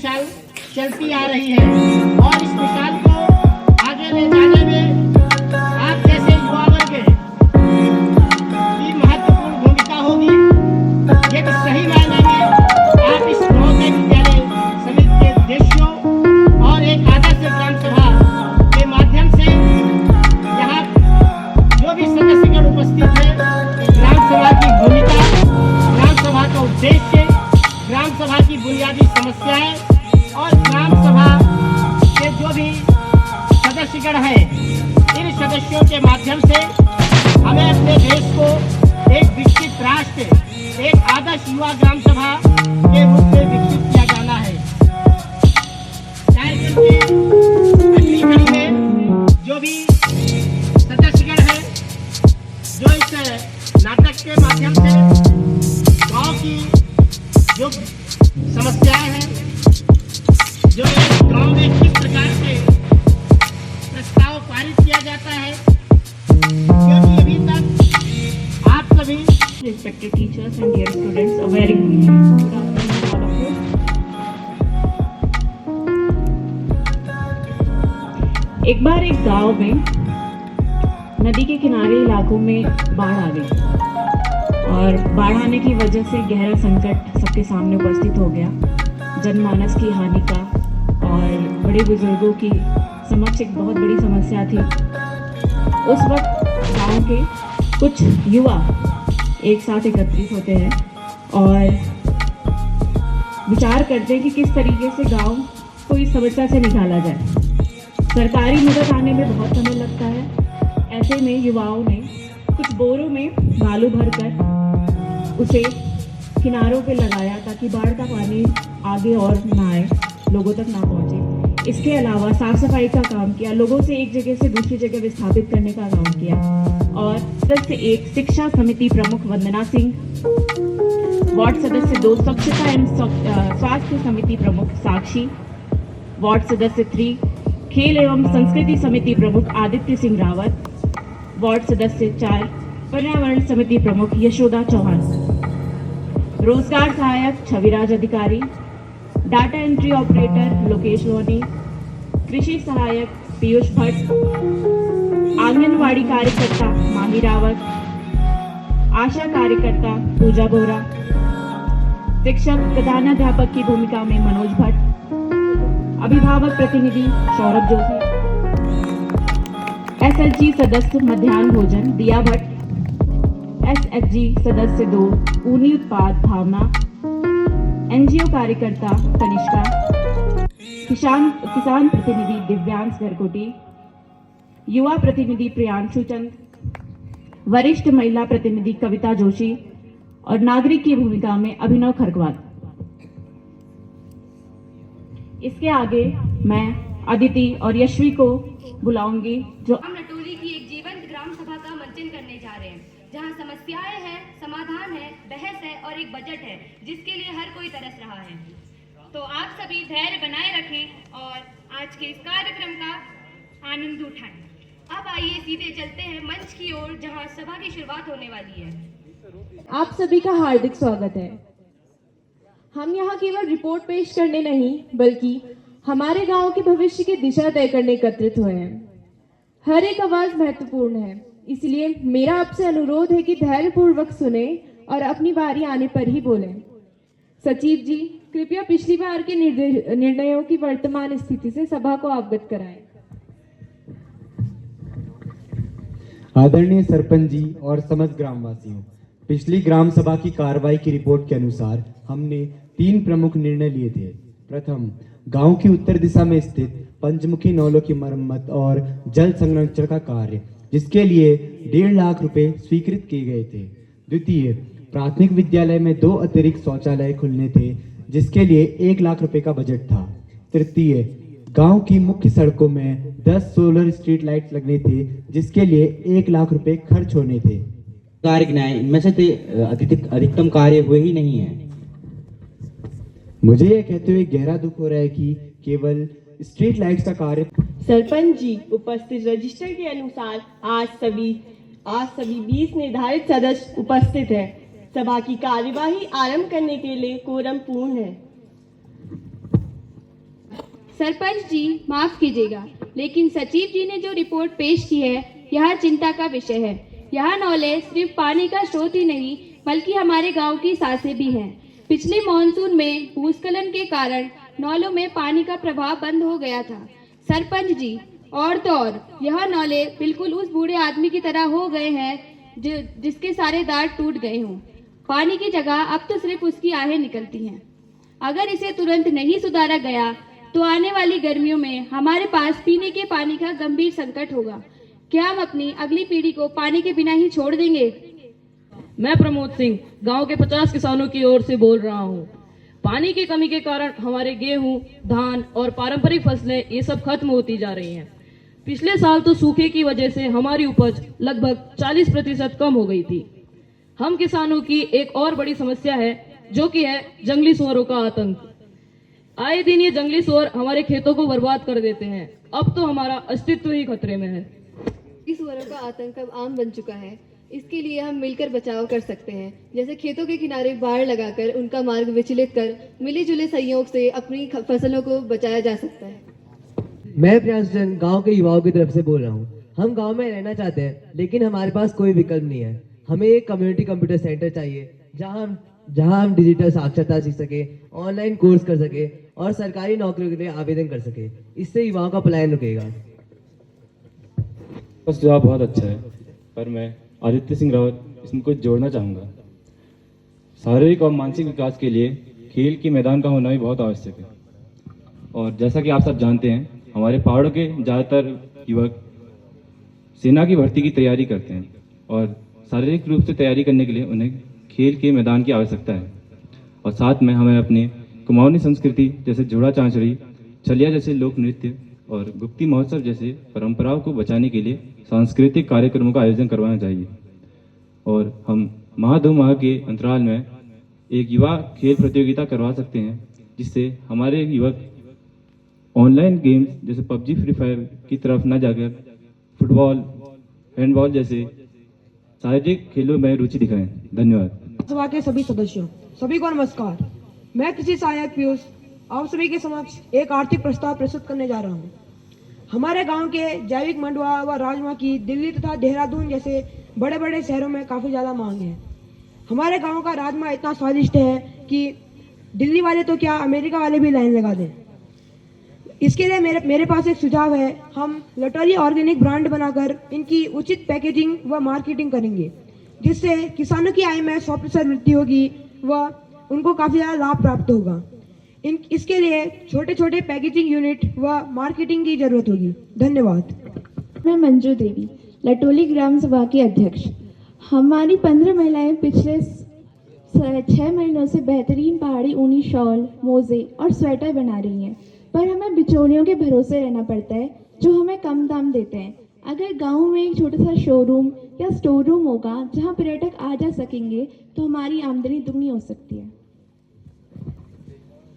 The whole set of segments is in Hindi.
मिसाल चलती आ रही है और इस मिसाल को आगे ले जाने में आप जैसे युवा वर्ग की महत्वपूर्ण भूमिका होगी। ये कि सही मायने में आप इस महोदय विद्यालय समिति के उद्देश्यों और एक आदर्श ग्राम सभा के माध्यम से यहाँ जो भी सदस्यगण उपस्थित है, ग्राम सभा की भूमिका, ग्राम सभा का उद्देश्य, ग्राम सभा की बुनियादी समस्याएं और ग्राम सभा के जो भी सदस्यगण हैं, इन सदस्यों के माध्यम से हमें अपने देश को एक विकसित राष्ट्र, एक आदर्श युवा ग्राम सभा के रूप में विकसित किया जाना है। कार्यक्रम की अगली कड़ी में जो भी सदस्यगण हैं, जो इस नाटक के माध्यम से गांव की जो समस्याएं हैं, जो गांव में किस प्रकार से प्रस्ताव पारित किया जाता है, क्योंकि अभी तक आप सभी Respected teachers and dear students, a very good afternoon to all of you. एक बार एक गांव में नदी के किनारे इलाकों में बाढ़ आ गई और बाढ़ आने की वजह से गहरा संकट सबके सामने उपस्थित हो गया। जनमानस की हानि का और बड़े बुजुर्गों की समक्ष एक बहुत बड़ी समस्या थी। उस वक्त गांव के कुछ युवा एक साथ एकत्रित होते हैं और विचार करते हैं कि किस तरीके से गांव को इस समस्या से निकाला जाए। सरकारी मदद आने में बहुत समय लगता है। ऐसे में युवाओं ने कुछ बोरों में बालू भरकर उसे किनारों पे लगाया ताकि बाढ़ का पानी आगे और ना आए, लोगों तक ना पहुंचे। इसके अलावा साफ सफाई का काम किया, लोगों से एक जगह से दूसरी जगह विस्थापित करने का काम किया। और सदस्य एक शिक्षा समिति प्रमुख वंदना सिंह, वार्ड सदस्य 2 स्वच्छता एवं स्वास्थ्य समिति प्रमुख साक्षी, वार्ड सदस्य 3 खेल एवं संस्कृति समिति प्रमुख आदित्य सिंह रावत, वार्ड सदस्य 4 पर्यावरण समिति प्रमुख यशोदा चौहान, रोजगार सहायक छविराज अधिकारी, data entry operator Lokesh Loni, कृषि सहायक पीयूष भट्ट, आंगनवाड़ी कार्यकर्ता माही रावत, आशा कार्यकर्ता पूजा बोरा, शिक्षक प्रधानाध्यापक की भूमिका में मनोज भट्ट, अभिभावक प्रतिनिधि सौरभ जोशी, एसएचजी सदस्य मध्याह्न भोजन दिया भट्ट, एसएचजी सदस्य 2 ऊनी उत्पाद भावना, एनजीओ कार्यकर्ता कनिष्का, किसान प्रतिनिधि दिव्यांश घरकोटी, युवा प्रतिनिधि प्रियांशु चंद, वरिष्ठ महिला प्रतिनिधि कविता जोशी और नागरिक की भूमिका में अभिनव खरकवाल। इसके आगे मैं अदिति और यशवी को बुलाऊंगी जो हम नटोली की एक जीवंत ग्राम सभा का मंचन करने जा रहे हैं, जहां समस्याएं हैं, समाधान है, बहस है और एक बजट है जिसके लिए हर कोई तरस रहा है। तो आप सभी धैर्य बनाए रखें और आज के इस कार्यक्रम का आनंद उठाएं। अब आइए सीधे चलते हैं मंच की ओर जहां सभा की शुरुआत होने वाली है। आप सभी का हार्दिक स्वागत है। हम यहाँ केवल रिपोर्ट पेश करने नहीं बल्कि हमारे गांव के भविष्य की दिशा तय करने एकत्रित हुए हैं। हर एक आवाज महत्वपूर्ण है, इसलिए मेरा आपसे अनुरोध है कि धैर्यपूर्वक सुने और अपनी बारी आने पर ही बोलें। सचिव जी, कृपया पिछली बार के निर्णयों की वर्तमान स्थिति से सभा को अवगत कराएं। आदरणीय सरपंच जी और समस्त ग्रामवासियों, पिछली ग्राम सभा की कार्रवाई की रिपोर्ट के अनुसार हमने 3 प्रमुख निर्णय लिए थे। प्रथम, गांव की उत्तर दिशा में स्थित पंचमुखी नौलों की मरम्मत और जल संरक्षण का कार्य, जिसके लिए 1.5 लाख रुपए स्वीकृत किए गए थे। द्वितीय, प्राथमिक विद्यालय में 2 अतिरिक्त शौचालय खुलने थे, जिसके लिए 1 लाख रुपए का बजट था। तृतीय, गांव की मुख्य सड़कों में 10 सोलर स्ट्रीट लाइट लगने थे, जिसके लिए 1 लाख रुपए खर्च होने थे। कार्य गिनाए, इनमें से अधिकतम कार्य हुए ही नहीं है। मुझे यह कहते हुए गहरा दुख हो रहा है कि केवल स्ट्रीट लाइट्स का कार्य। सरपंच जी, उपस्थित रजिस्टर के अनुसार आज सभी 20 निर्धारित सदस्य उपस्थित हैं। सभा की कार्यवाही आरंभ करने के लिए कोरम पूर्ण है। सरपंच जी माफ कीजिएगा, लेकिन सचिव जी ने जो रिपोर्ट पेश की है यह चिंता का विषय है। यह नॉलेज सिर्फ पानी का स्रोत ही नहीं बल्कि हमारे गांव की सांसें भी हैं। पिछले मॉनसून में भूस्खलन के कारण नौलों में पानी का प्रवाह बंद हो गया था। सरपंच जी, और तो और यह नौले बिल्कुल उस बूढ़े आदमी की तरह हो गए हैं जिसके सारे दांत टूट गए हों। पानी की जगह अब तो सिर्फ उसकी आहें निकलती हैं। अगर इसे तुरंत नहीं सुधारा गया तो आने वाली गर्मियों में हमारे पास पीने के पानी का गंभीर संकट होगा। क्या हम अपनी अगली पीढ़ी को पानी के बिना ही छोड़ देंगे? मैं प्रमोद सिंह गांव के 50 किसानों की ओर से बोल रहा हूं। पानी की कमी के कारण हमारे गेहूं, धान और पारंपरिक फसलें ये सब खत्म होती जा रही हैं। पिछले साल तो सूखे की वजह से हमारी उपज लगभग 40% कम हो गई थी। हम किसानों की एक और बड़ी समस्या है जो कि है जंगली सुअरों का आतंक। आए दिन ये जंगली सुअर हमारे खेतों को बर्बाद कर देते हैं। अब तो हमारा अस्तित्व ही खतरे में है। इस सुअरों का आतंक अब आम बन चुका है। इसके लिए हम मिलकर बचाव कर सकते हैं, जैसे खेतों के किनारे बाड़ लगाकर उनका मार्ग विचलित कर मिले जुले सहयोग से अपनी फसलों को बचाया जा सकता है। मैं प्रियांश चंद गाँव के युवाओं की तरफ से बोल रहा हूँ। हम गाँव में रहना चाहते हैं लेकिन हमारे पास कोई विकल्प नहीं है। हमें एक कम्युनिटी कंप्यूटर सेंटर चाहिए जहाँ हम डिजिटल साक्षरता सीख सके, ऑनलाइन कोर्स कर सके और सरकारी नौकरियों के लिए आवेदन कर सके। इससे युवाओं का पलायन रुकेगा। बस जवाब बहुत अच्छा है, पर मैं आदित्य सिंह रावत इसमें कुछ जोड़ना चाहूँगा। शारीरिक और मानसिक विकास के लिए खेल के मैदान का होना भी बहुत आवश्यक है। और जैसा कि आप सब जानते हैं, हमारे पहाड़ों के ज़्यादातर युवक सेना की भर्ती की तैयारी करते हैं और शारीरिक रूप से तैयारी करने के लिए उन्हें खेल के मैदान की आवश्यकता है। और साथ में हमें अपनी कुमाऊनी संस्कृति जैसे जोड़ा चांचड़ी, छलिया जैसे लोक नृत्य और गुप्ती महोत्सव जैसे परंपराओं को बचाने के लिए सांस्कृतिक कार्यक्रमों का आयोजन करवाना चाहिए। और हम माह 2 माह के अंतराल में एक युवा खेल प्रतियोगिता करवा सकते हैं, जिससे हमारे युवक ऑनलाइन गेम्स जैसे पबजी, फ्री फायर की तरफ न जाकर फुटबॉल, हैंडबॉल जैसे शारीरिक खेलों में रुचि दिखाएं। धन्यवाद। सभा के सभी सदस्यों, सभी को नमस्कार। मैं कृषि सहायक पीयूष आप सभी के समक्ष एक आर्थिक प्रस्ताव प्रस्तुत करने जा रहा हूँ। हमारे गांव के जैविक मंडुआ व राजमा की दिल्ली तथा देहरादून जैसे बड़े बड़े शहरों में काफ़ी ज़्यादा मांग है। हमारे गांव का राजमा इतना स्वादिष्ट है कि दिल्ली वाले तो क्या, अमेरिका वाले भी लाइन लगा दें। इसके लिए मेरे पास एक सुझाव है। हम लटोरी ऑर्गेनिक ब्रांड बनाकर इनकी उचित पैकेजिंग व मार्केटिंग करेंगे, जिससे किसानों की आय में 100% वृद्धि होगी व उनको काफ़ी ज़्यादा लाभ प्राप्त होगा। इसके लिए छोटे छोटे पैकेजिंग यूनिट व मार्केटिंग की जरूरत होगी। धन्यवाद। मैं मंजू देवी, लटोली ग्राम सभा की अध्यक्ष। हमारी 15 महिलाएं पिछले 6 महीनों से बेहतरीन पहाड़ी ऊनी शॉल, मोजे और स्वेटर बना रही हैं, पर हमें बिचौलियों के भरोसे रहना पड़ता है जो हमें कम दाम देते हैं। अगर गांव में एक छोटा सा शोरूम या स्टोर रूम होगा जहां पर्यटक आ जा सकेंगे तो हमारी आमदनी दुगनी हो सकती है।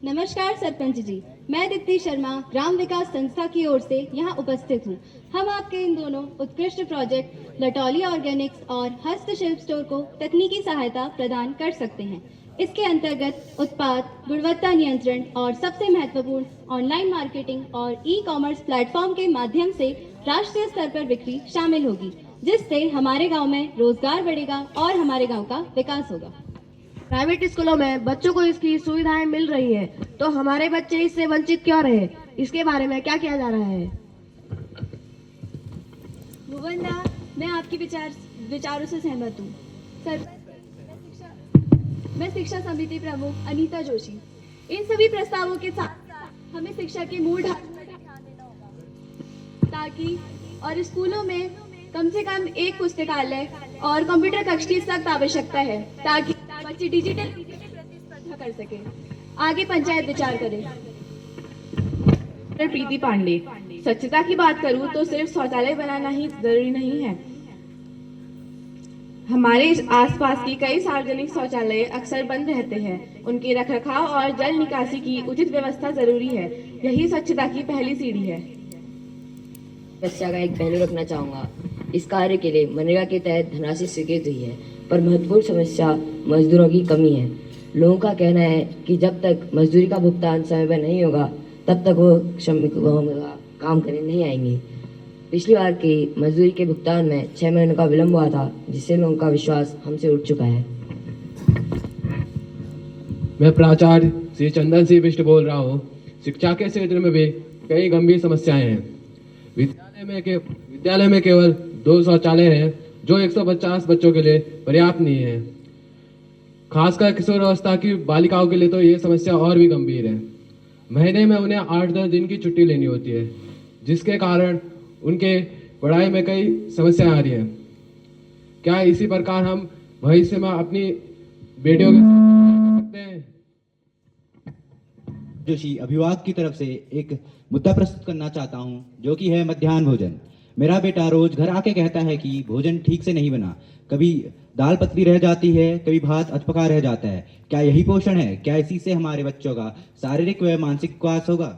नमस्कार सरपंच जी, मैं दीप्ति शर्मा ग्राम विकास संस्था की ओर से यहाँ उपस्थित हूँ। हम आपके इन दोनों उत्कृष्ट प्रोजेक्ट लटौली ऑर्गेनिक्स और हस्तशिल्प स्टोर को तकनीकी सहायता प्रदान कर सकते हैं। इसके अंतर्गत उत्पाद गुणवत्ता नियंत्रण और सबसे महत्वपूर्ण ऑनलाइन मार्केटिंग और ई-कॉमर्स प्लेटफॉर्म के माध्यम से राष्ट्रीय स्तर पर बिक्री शामिल होगी, जिससे हमारे गाँव में रोजगार बढ़ेगा और हमारे गाँव का विकास होगा। प्राइवेट स्कूलों में बच्चों को इसकी सुविधाएं मिल रही है, तो हमारे बच्चे इससे वंचित क्यों रहे? इसके बारे में क्या किया जा रहा है? भुवनदा, मैं आपके विचारों से सहमत हूँ। सर, मैं शिक्षा समिति प्रमुख अनीता जोशी। इन सभी प्रस्तावों के साथ साथ हमें शिक्षा के मूल ढांचे पर ध्यान देना होगा, ताकि और स्कूलों में कम से कम एक पुस्तकालय और कंप्यूटर कक्ष की सख्त आवश्यकता है, ताकि बच्चे डिजिटल प्रतिस्पर्धा कर सके। आगे पंचायत विचार करे। प्रीति पांडे, स्वच्छता की बात करूं तो सिर्फ शौचालय बनाना ही जरूरी नहीं है। हमारे आसपास की कई सार्वजनिक शौचालय अक्सर बंद रहते हैं। उनके रखरखाव और जल निकासी की उचित व्यवस्था जरूरी है। यही स्वच्छता की पहली सीढ़ी है। समस्या का एक पहलू रखना चाहूँगा। इस कार्य के लिए मनरेगा के तहत धनराशि स्वीकृत हुई है, पर महत्वपूर्ण समस्या मजदूरों की कमी है। लोगों का कहना है कि जब तक मजदूरी का भुगतान समय पर नहीं होगा तब तक वो श्रमिकों का काम करने नहीं आएंगे। पिछली बार की मजदूरी के भुगतान में 6 महीनों का विलंब हुआ था, जिससे लोगों का विश्वास हमसे उठ चुका है। मैं प्राचार्य श्री चंदन सिंह बिष्ट बोल रहा हूँ। शिक्षा के क्षेत्र में भी कई गंभीर समस्याएं हैं। विद्यालय में केवल 2 शौचालय हैं, जो 150 बच्चों के लिए पर्याप्त नहीं है। खासकर किशोरावस्था की बालिकाओं के लिए तो ये समस्या और भी गंभीर है। महीने में उन्हें 8-10 दिन की छुट्टी लेनी होती है, जिसके कारण उनके पढ़ाई में कई समस्याएं आ रही हैं। क्या इसी प्रकार हम भविष्य में अपनी बेटियों के साथ सकते हैं? जोशी अभिभावक की तरफ से एक मुद्दा प्रस्तुत करना चाहता हूं, जो कि है मध्याह्न भोजन। मेरा बेटा रोज घर आके कहता है कि भोजन ठीक से नहीं बना, कभी दाल पतली रह जाती है, कभी भात अधपका रह जाता है। क्या यही पोषण है? क्या इसी से हमारे बच्चों का शारीरिक व मानसिक विकास होगा?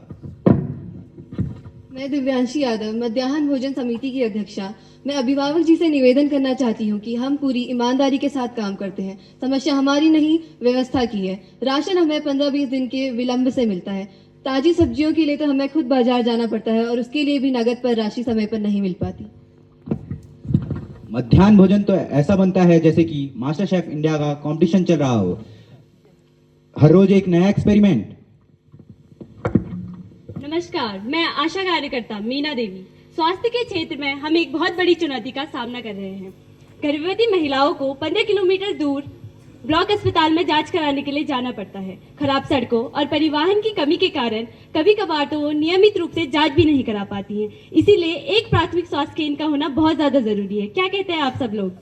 मैं दिव्यांशी यादव, मध्याह्न भोजन समिति की अध्यक्षा। मैं अभिभावक जी से निवेदन करना चाहती हूँ कि हम पूरी ईमानदारी के साथ काम करते हैं। समस्या हमारी नहीं, व्यवस्था की है। राशन हमें 15-20 दिन के विलंब से मिलता है। ताजी सब्जियों के लिए तो हमें खुद बाजार जाना पड़ता है, और उसके लिए भी नगद पर राशि समय पर नहीं मिल पाती। मध्याह्न भोजन तो ऐसा बनता है जैसे कि मास्टर शेफ इंडिया का कंपटीशन चल रहा हो, हर रोज एक नया एक्सपेरिमेंट। नमस्कार, मैं आशा कार्यकर्ता मीना देवी। स्वास्थ्य के क्षेत्र में हम एक बहुत बड़ी चुनौती का सामना कर रहे हैं। गर्भवती महिलाओं को 15 किलोमीटर दूर ब्लॉक अस्पताल में जांच कराने के लिए जाना पड़ता है। खराब सड़कों और परिवहन की कमी के कारण कभी कभार तो वो नियमित रूप से जांच भी नहीं करा पाती हैं। इसीलिए एक प्राथमिक स्वास्थ्य केंद्र का होना बहुत ज्यादा जरूरी है। क्या कहते हैं आप सब लोग?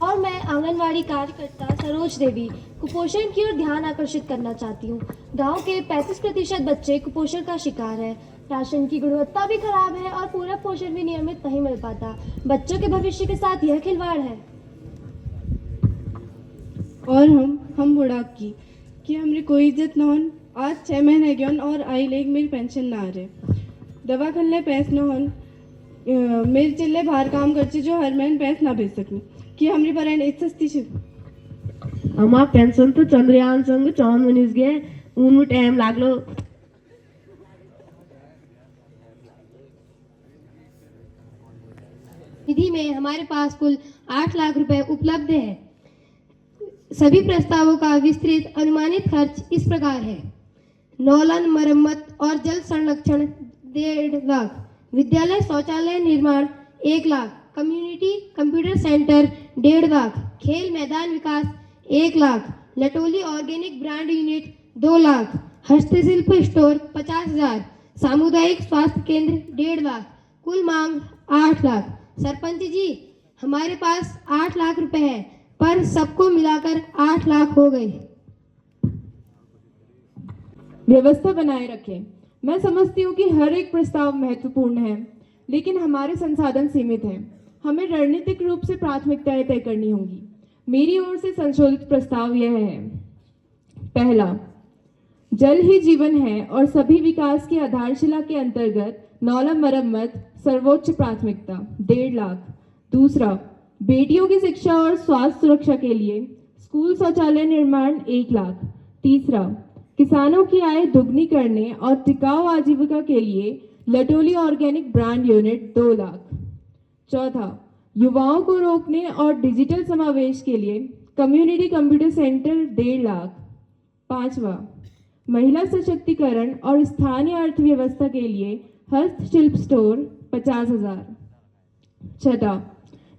और मैं आंगनवाड़ी कार्यकर्ता सरोज देवी कुपोषण की ओर ध्यान आकर्षित करना चाहती हूँ। गांव के 35% बच्चे कुपोषण का शिकार है। राशन की गुणवत्ता भी खराब है और पूरक पोषण भी नियमित नहीं मिल पाता। बच्चों के भविष्य के साथ यह खिलवाड़ है। और हम बुढ़ाप की कि हमरे कोई इज्जत ना होन। आज 6 महीने गयोन और आई लेग मेरी पेंशन ना आ रहे। दवा खनले पैसे न होन, मेरे चिल्ले बाहर काम करचे जो हर महीने पैसे ना भेज सकनी कि हमारी बहन एक सस्ती छे। हमारा पेंशन तो चंद्रयान संग 4 महीने गए, उनमें टाइम लागलो। निधि में हमारे पास कुल 8 लाख रुपए उपलब्ध है। सभी प्रस्तावों का विस्तृत अनुमानित खर्च इस प्रकार है। नौलन मरम्मत और जल संरक्षण 1.5 लाख, विद्यालय शौचालय निर्माण 1 lakh, community computer centre 1.5 lakh, खेल मैदान विकास 1 lakh, Latoli organic brand unit 2 lakh, हस्तशिल्प स्टोर 50,000, सामुदायिक स्वास्थ्य केंद्र 1.5 लाख, कुल मांग 8 लाख। सरपंच जी, हमारे पास 8 लाख रुपए है, पर सबको मिलाकर 8 लाख हो गए। व्यवस्था बनाए रखें। मैं समझती हूँ कि हर एक प्रस्ताव महत्वपूर्ण है, लेकिन हमारे संसाधन सीमित हैं। हमें रणनीतिक रूप से प्राथमिकताएं तय करनी होंगी। मेरी ओर से संशोधित प्रस्ताव यह है। पहला, जल ही जीवन है और सभी विकास की आधारशिला के अंतर्गत नौला मरम्मत सर्वोच्च प्राथमिकता 1.5 लाख। दूसरा, बेटियों की शिक्षा और स्वास्थ्य सुरक्षा के लिए स्कूल शौचालय निर्माण 1 लाख। तीसरा, किसानों की आय दुगनी करने और टिकाऊ आजीविका के लिए लटोली ऑर्गेनिक ब्रांड यूनिट 2 लाख। चौथा, युवाओं को रोकने और डिजिटल समावेश के लिए कम्युनिटी कंप्यूटर सेंटर 1.5 लाख। पांचवा, महिला सशक्तिकरण और स्थानीय अर्थव्यवस्था के लिए हस्तशिल्प स्टोर 50,000। छठा,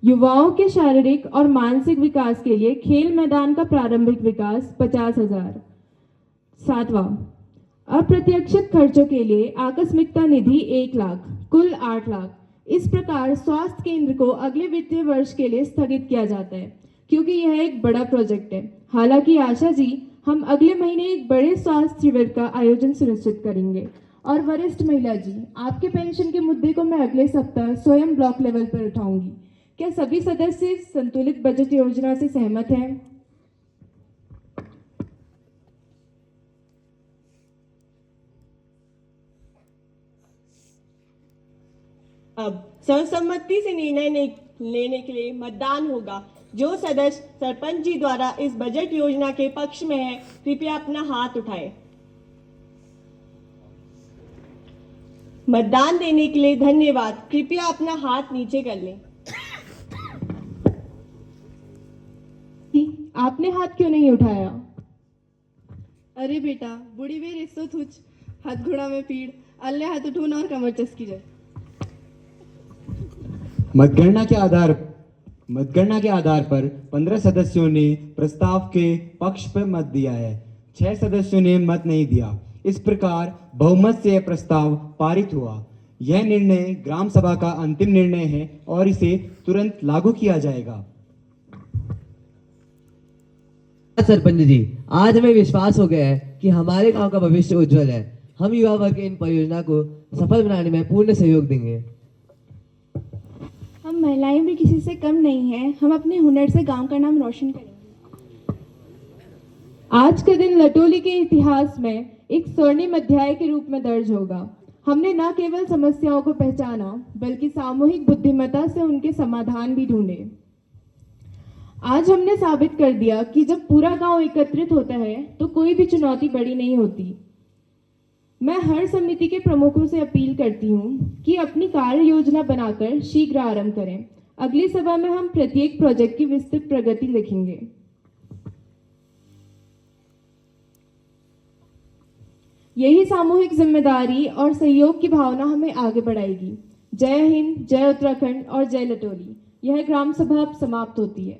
युवाओं के शारीरिक और मानसिक विकास के लिए खेल मैदान का प्रारंभिक विकास 50,000। सातवां, अप्रत्याशित खर्चों के लिए आकस्मिकता निधि 1 लाख, कुल 8 लाख। इस प्रकार स्वास्थ्य केंद्र को अगले वित्तीय वर्ष के लिए स्थगित किया जाता है, क्योंकि यह एक बड़ा प्रोजेक्ट है। हालांकि आशा जी, हम अगले महीने एक बड़े स्वास्थ्य शिविर का आयोजन सुनिश्चित करेंगे। और वरिष्ठ महिला जी, आपके पेंशन के मुद्दे को मैं अगले सप्ताह स्वयं ब्लॉक लेवल पर उठाऊंगी। क्या सभी सदस्य संतुलित बजट योजना से सहमत हैं? अब सर्वसम्मति से निर्णय लेने के लिए मतदान होगा। जो सदस्य सरपंच जी द्वारा इस बजट योजना के पक्ष में है, कृपया अपना हाथ उठाएं। मतदान देने के लिए धन्यवाद। कृपया अपना हाथ नीचे कर लें। आपने हाथ क्यों नहीं उठाया? अरे बेटा, बूढ़ी बेर इसो तुझ हाथ घोड़ा में पीड़, अल्ले हाथ उठून और कमर चस्की जाए। मतगणना के आधार पर 15 सदस्यों ने प्रस्ताव के पक्ष पर मत दिया है, 6 सदस्यों ने मत नहीं दिया। इस प्रकार बहुमत से यह प्रस्ताव पारित हुआ। यह निर्णय ग्राम सभा का अंतिम निर्णय है और इसे तुरंत लागू किया जाएगा। सरपंच जी, आज हमें विश्वास हो गया है कि हमारे गांव का भविष्य उज्जवल है। हम युवा वर्ग इन परियोजना को सफल बनाने में पूर्ण सहयोग देंगे। हम महिलाएं भी किसी से कम नहीं हैं। हम अपने हुनर से गांव का नाम रोशन करेंगे। आज का दिन लटोली के इतिहास में एक स्वर्णिम अध्याय के रूप में दर्ज होगा। हमने न केवल समस्याओं को पहचाना बल्कि सामूहिक बुद्धिमत्ता से उनके समाधान भी ढूंढे। आज हमने साबित कर दिया कि जब पूरा गांव एकत्रित होता है तो कोई भी चुनौती बड़ी नहीं होती। मैं हर समिति के प्रमुखों से अपील करती हूँ कि अपनी कार्य योजना बनाकर शीघ्र आरंभ करें। अगली सभा में हम प्रत्येक प्रोजेक्ट की विस्तृत प्रगति लिखेंगे। यही सामूहिक जिम्मेदारी और सहयोग की भावना हमें आगे बढ़ाएगी। जय हिंद, जय उत्तराखंड और जय लटोली। यह ग्राम सभा अब समाप्त होती है।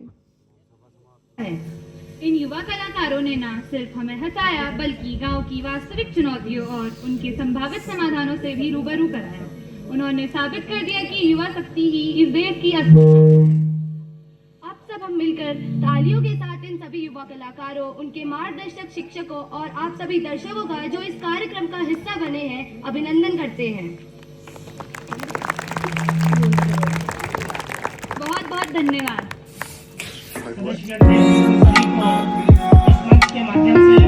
इन युवा कलाकारों ने न सिर्फ हमें हंसाया बल्कि गांव की वास्तविक चुनौतियों और उनके संभावित समाधानों से भी रूबरू कराया। उन्होंने साबित कर दिया कि युवा शक्ति ही इस देश की आप सब हम मिलकर तालियों के साथ इन सभी युवा कलाकारों, उनके मार्गदर्शक शिक्षकों और आप सभी दर्शकों का जो इस कार्यक्रम का हिस्सा बने हैं अभिनंदन करते हैं। बहुत बहुत धन्यवाद। सभी को इस मंच के माध्यम से